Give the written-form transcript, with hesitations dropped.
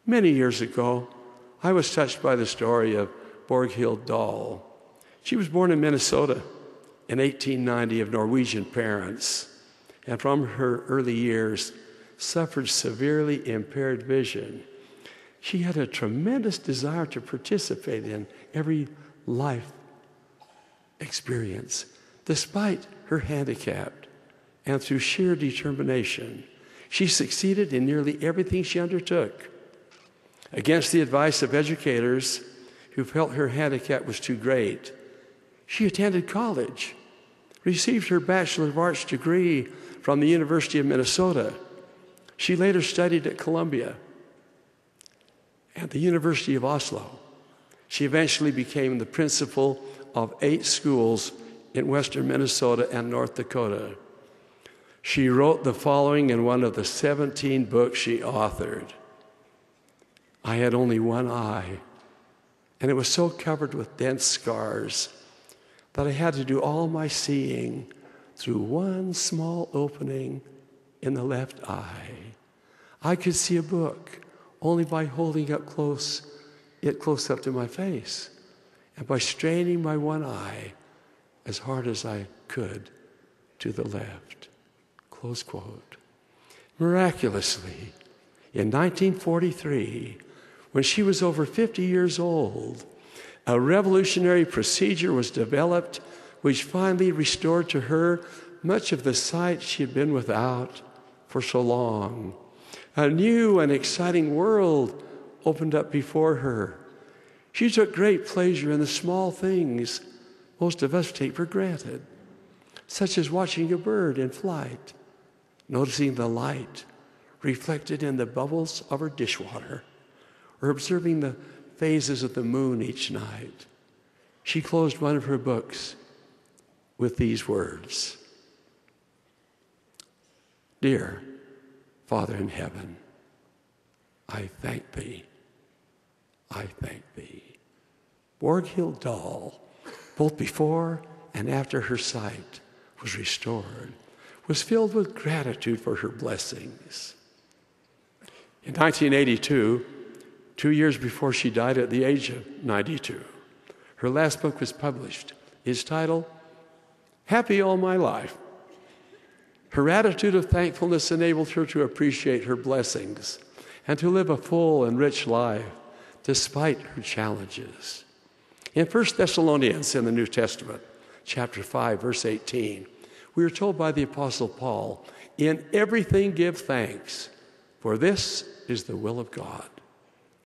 Many years ago, I was touched by the story of Borghild Dahl. She was born in Minnesota in 1890 of Norwegian parents, and from her early years suffered severely impaired vision. She had a tremendous desire to participate in every life experience, despite her handicap, and through sheer determination. She succeeded in nearly everything she undertook. Against the advice of educators who felt her handicap was too great, she attended college, received her Bachelor of Arts degree from the University of Minnesota. She later studied at Columbia and the University of Oslo. She eventually became the principal of 8 schools in western Minnesota and North Dakota. She wrote the following in one of the 17 books she authored. I had only one eye, and it was so covered with dense scars that I had to do all my seeing through one small opening in the left eye. I could see a book only by holding it close up to my face and by straining my one eye as hard as I could to the left. Close quote. Miraculously, in 1943, when she was over 50 years old, a revolutionary procedure was developed which finally restored to her much of the sight she had been without for so long. A new and exciting world opened up before her. She took great pleasure in the small things most of us take for granted, such as watching a bird in flight, noticing the light reflected in the bubbles of her dishwater, or observing the phases of the moon each night. She closed one of her books with these words: Dear Father in heaven, I thank thee. I thank thee. Borghild Dahl, both before and after her sight was restored, was filled with gratitude for her blessings. In 1982, 2 years before she died at the age of 92, her last book was published. Its title, Happy All My Life. Her attitude of thankfulness enabled her to appreciate her blessings and to live a full and rich life despite her challenges. In 1 Thessalonians in the New Testament, chapter 5, verse 18, we are told by the Apostle Paul, in everything give thanks, for this is the will of God.